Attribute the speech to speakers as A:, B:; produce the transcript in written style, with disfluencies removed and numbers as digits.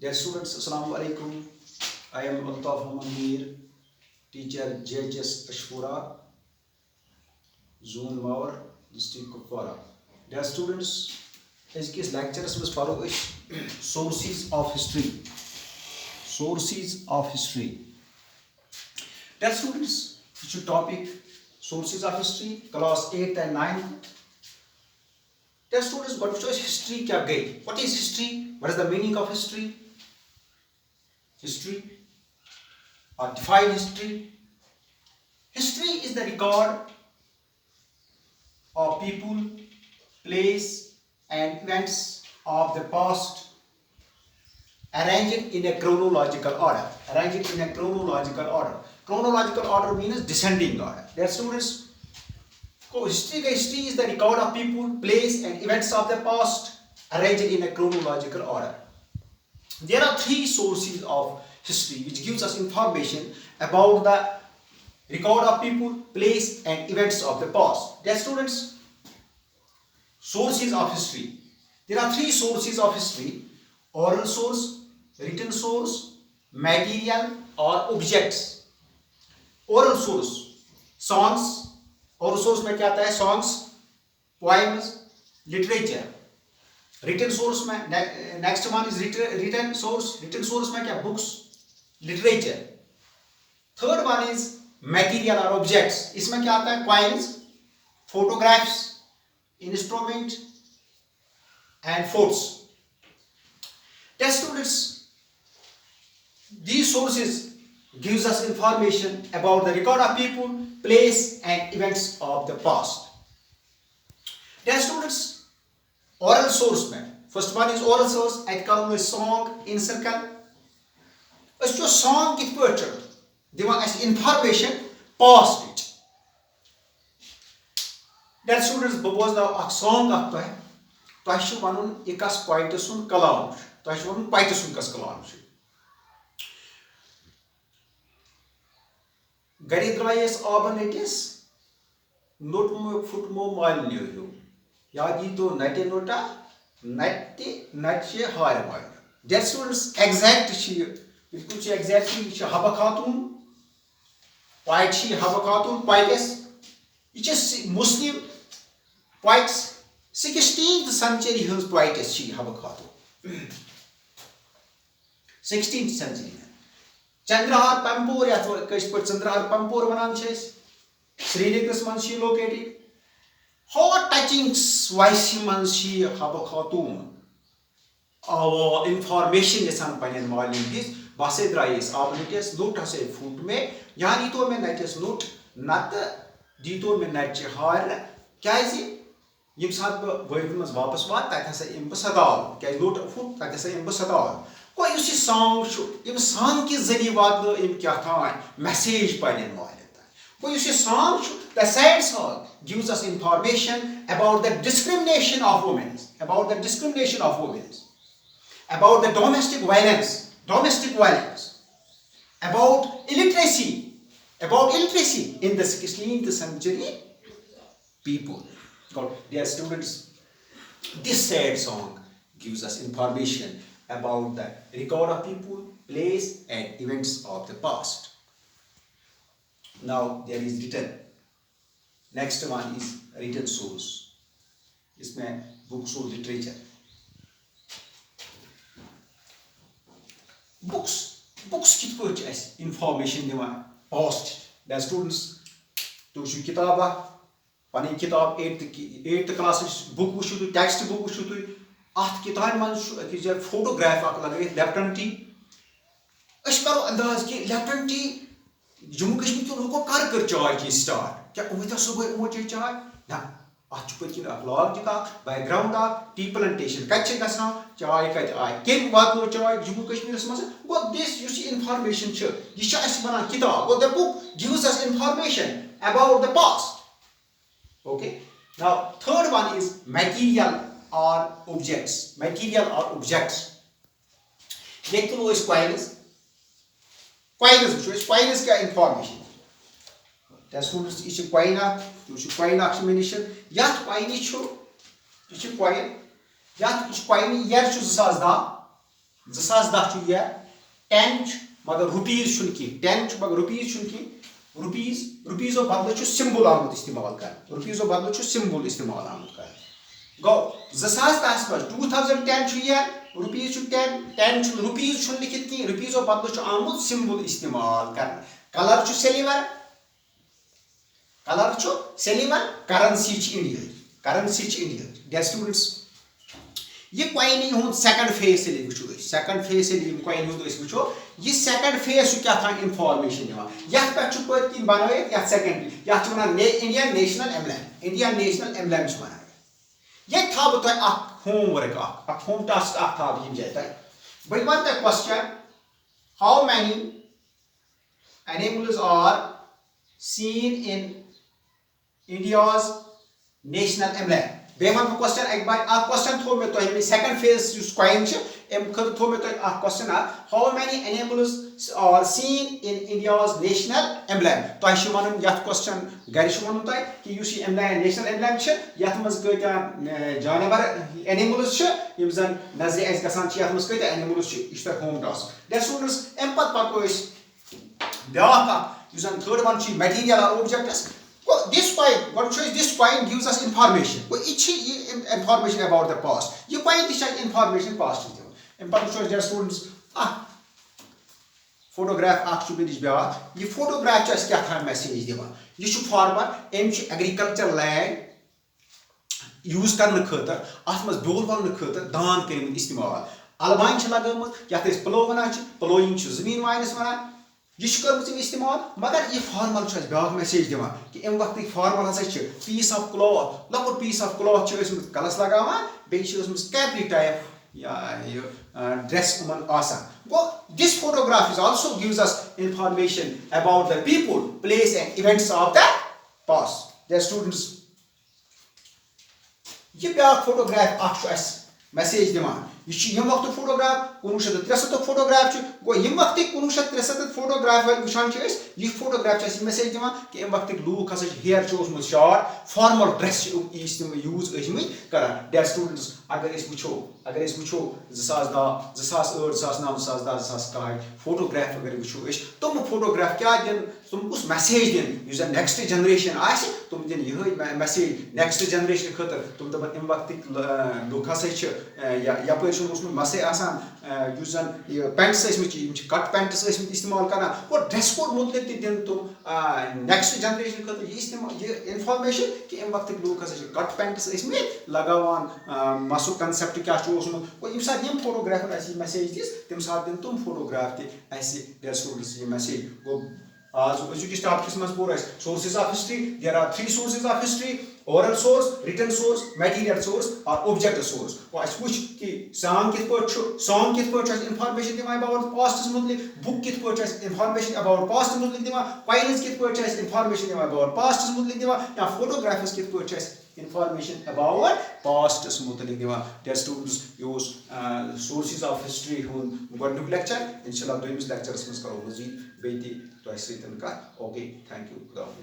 A: Dear students, Assalamu alaikum. I am Altaf Hamandir, teacher JHS Ashpura, Zone Mawar, district Kupwara. Dear students, this lecture is for sources of history. Sources of history. Dear students, which is topic sources of history, class 8 and 9. Dear students, what is history? What is history? What is the meaning of history? History or define history. History is the record of people, place and events of the past arranged in a chronological order. Chronological order means descending order. Dear students, history is the record of people, place and events of the past arranged in a chronological order. There are three sources of history which gives us information about the record of people, place and events of the past. Dear students, sources of history. There are three sources of history: oral source, written source, material or objects. Oral source, songs. Oral source में क्या आता है? Songs, poems, literature. Written source में next one is written source. Written source में क्या? Books, literature. Third one is material or objects. इसमें क्या आता है? Coins, photographs, instrument and forts. Dear students, these sources gives us information about the record of people, place and events of the past. Dear students, oral source में first one is oral source. At करो song in circle. अस जो song कित पढ़ दिवान अस information past it. Dear students, बबोज ना एक song आता है तो ऐशु वानुन एकास point सुन कलाम तो ऐशु वानुन point सुन कस कलाम गरी द्रायस आबन इटिस नोट मो फुट मो माल न्यू यादी तो नटे नोटा नटे नचे हार माल. Dear students, exact शी बिल्कुल शी exactly शी हवा खातून poet शी हवा खातून poetess it is Muslim poets 16th century his poetess she हवा खातून 16th century चंद्रहार पंपोर या कश पर चंद्रहार पंपोर वनान छे श्रीनगर मन she located how touching voice man she हवा खातून our information यसान पनेन मालूम दिस बासे द्राइस आपनेटेस नोट हसे फुट में यानी तो में नटेस नोट नत दी तो में नच हार क्याजि यम सात वयद मस वापस वात तत हसे इम बसदाल क्या नोट फुट तत हसे इम बसदाल को युसी सॉन्ग छु इम सॉन्ग के जरिए वात इम क्या था मैसेज पनेन मालूम को युसी सॉन्ग छु the sad song gives us information about the discrimination of women, about the domestic violence, about illiteracy in the 16th century people. God, dear students, this sad song gives us information about the record of people, place and events of the past. Now there is written. Next one is written source. इसमें books और literature. Books कित पढ़ ऐसे information Diwan past. The students तो शु किताबा पनी किताब 8th class book वुशु तो text book वुशु तो आठ किताब मान शु कि photograph आक लगे लेफ्टन टी अश करो अंदाज कि लेफ्टन टी जम्मू कश्मीर तो लोगों कर चाय की स्टार्ट क्या उम्मीद सुबह मोचे चाय ना आज पकिन लॉग जिका बैकग्राउंड आ टी प्लांटेशन कच्चे गसा चाय कत आय केम वातो चाय जम्मू कश्मीर मस go this you see information छ ये छ अस बना किताब go the book gives us information about the past. Okay, now third one is material or objects. देख तो इस coins क्या information That's students issue coin to coin action yat coin issue issue coin yat coin yer chu sazda 2010 छु या 10 मगर rupees छु की 10 मगर रुपीज छु की रुपीजो बदल छु सिंबल आमुत इस्तेमाल कर रुपीजो बदल छु सिंबल इस्तेमाल आमुत कर गो 2010 पर 2010 छु या रुपीज छु 10 छु रुपीज छु लिखित की रुपीजो बदल छु आमुत सिंबल इस्तेमाल कर कलर छु सिल्वर करेंसी छु इंडिया डियर स्टूडेंट्स ये कॉइन हूँ सेकंड फेज से वो सेकंड फेज से कॉइन हूँ वो ये सेकंड फेज क्या था इनफॉर्मेशन दिवान पे पत किन बन सेकंड इंडियन नेशनल एम्बलम बनाया ये था बह होमवर्क होम टास्क था जाए बह वन तुम question how many animals are seen in India's national emblem बे वन क्वेश्चन एक बार क्वेश्चन थो मे तुम सेकंड फेज कॉइन थो मे तुम question how many animals are seen in India's national emblem तुम वन ये क्वेश्चन घर वन तुम कि नेशनल एम्बलम ये मज क्या जानवर एनिमल्स जन नजर गसान मज क्या एनिमल्स यह होम टास्क डेट स्टूडेंट्स अम पको ब्या third one material or objects this coin gives us information information about the past ये coin this information past dear students photograph ये photograph क्या था message दिवान ये farmer agriculture land use करने खतर अत मज ब्योल वलने खतर दान कर इस्तेमाल अलवाइन लगामत ये प्लो वन प्लोइंग जमीन वाइनस वन यह कर इस्तेमाल मगर यह फार्मल ब्या मैसेज दिवान कि अम वक्त फार्मल हसा पीस ऑफ क्लॉथ लकुट पीस ऑफ क्लॉथ कलस लगावान कैपरी टाइप ड्रेस गो this photograph is also gives us information about the people place and events of the past dear students यह ब्या फोटोग्राफ मैसेज दिवान यह वक्त फोटोग्राफ 1963 फोटोग्राफ गो यम वक्त 1963 photograph वुचान यह फोटोग्राफ मैसेज दिवान कि अम वक्त लूक हसा hair short formal dress use कर डियर स्टूडेंट्स अगर वो 2010 2009 2010 फोटोग्राफ अगर वो तुम फोटोग्राफ क्या दिन तुम कुछ मैसेज दिन नेक्स्ट जनरेशन तुम दिन यह मैसेज नेक्स्ट जनरेशन खतर तुम दपान अम वक्त लूक हसा यपर मसे जन पेंट्स कट पेंट्स इस्तेमाल कर और ड्रेस कोड मुतलिक दिन तुम नेक्स्ट जनरेशन खतर यह इंफॉर्मेशन कि अम वक्त लूक कट पेंट्स लगावान मसु कंसेप्ट क्या यम सात यम फोटोग्राफर मैसेज दिस तम सात दिन तुम फोटोग्राफ डियर स्टूडेंट्स यह मैसेज गो आज अजुकिस टॉपिक्स मज पोर sources of history there are 3 sources of history oral source, written source, material source or object source which कि song कित पट information Diwan about past मुतलिक book कित पट information about past मुतलिक Diwan coins कित पट information दिवान about past मुतलिक दिवान या photographs कित पट information about past मुतलिक Diwan dear students use sources of history हुन गोडनुक lecture इंशाल्लाह दोइमिस lectures मस करो मजीद बेती तो ऐसे तनका ओके थैंक यू खुदा हाफिज